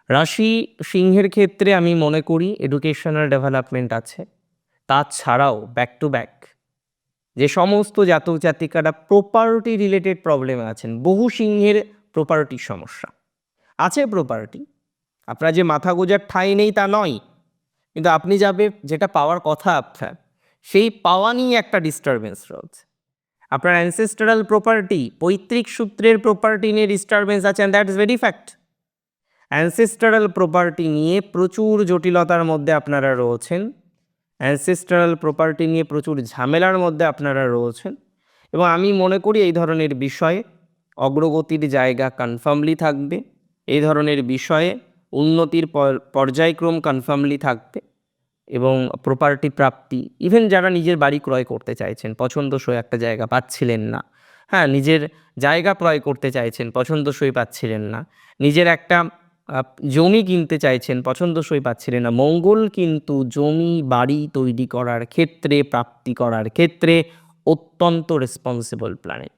রাশি সিংহের ক্ষেত্রে আমি মনে করি এডুকেশনাল ডেভেলপমেন্ট আছে। তাছাড়াও ব্যাক টু ব্যাক যে সমস্ত জাতক জাতিকারা প্রপার্টি রিলেটেড প্রবলেমে আছেন, বহু সিংহের প্রপার্টির সমস্যা আছে। প্রপার্টি আপনার যে মাথা গোঁজার ঠাঁই নেই তা নয়, কিন্তু আপনি যেটা পাওয়ার কথা আপনার, সেই পাওয়া নিয়ে একটা ডিস্টারবেন্স রয়েছে। আপনার অ্যানসেস্ট্রাল প্রপার্টি, পৈতৃক সূত্রের প্রপার্টি নিয়ে ডিস্টারবেন্স আছে, and that's very fact. Ancestral property নিয়ে প্রচুর জটিলতার মধ্যে আপনারা রয়েছেন, অ্যানসেস্ট্রাল প্রপার্টি নিয়ে প্রচুর ঝামেলার মধ্যে আপনারা রয়েছেন, এবং আমি মনে করি এই ধরনের বিষয়ে অগ্রগতির জায়গা কনফার্মলি থাকবে, এই ধরনের বিষয়ে উন্নতির পর্যায়ক্রম কনফার্মলি থাকবে, এবং প্রপার্টি প্রাপ্তি, ইভেন যারা নিজের বাড়ি ক্রয় করতে চাইছেন, পছন্দসই একটা জায়গা পাচ্ছিলেন না, হ্যাঁ, নিজের জায়গা ক্রয় করতে চাইছেন, পছন্দসই পাচ্ছিলেন না, নিজের একটা জমি কিনতে চাইছেন, পছন্দসই পাচ্ছিলেন না, মঙ্গল কিন্তু জমি বাড়ি তৈরি করার ক্ষেত্রে, প্রাপ্তি করার ক্ষেত্রে অত্যন্ত রেসপন্সিবল প্ল্যানেট।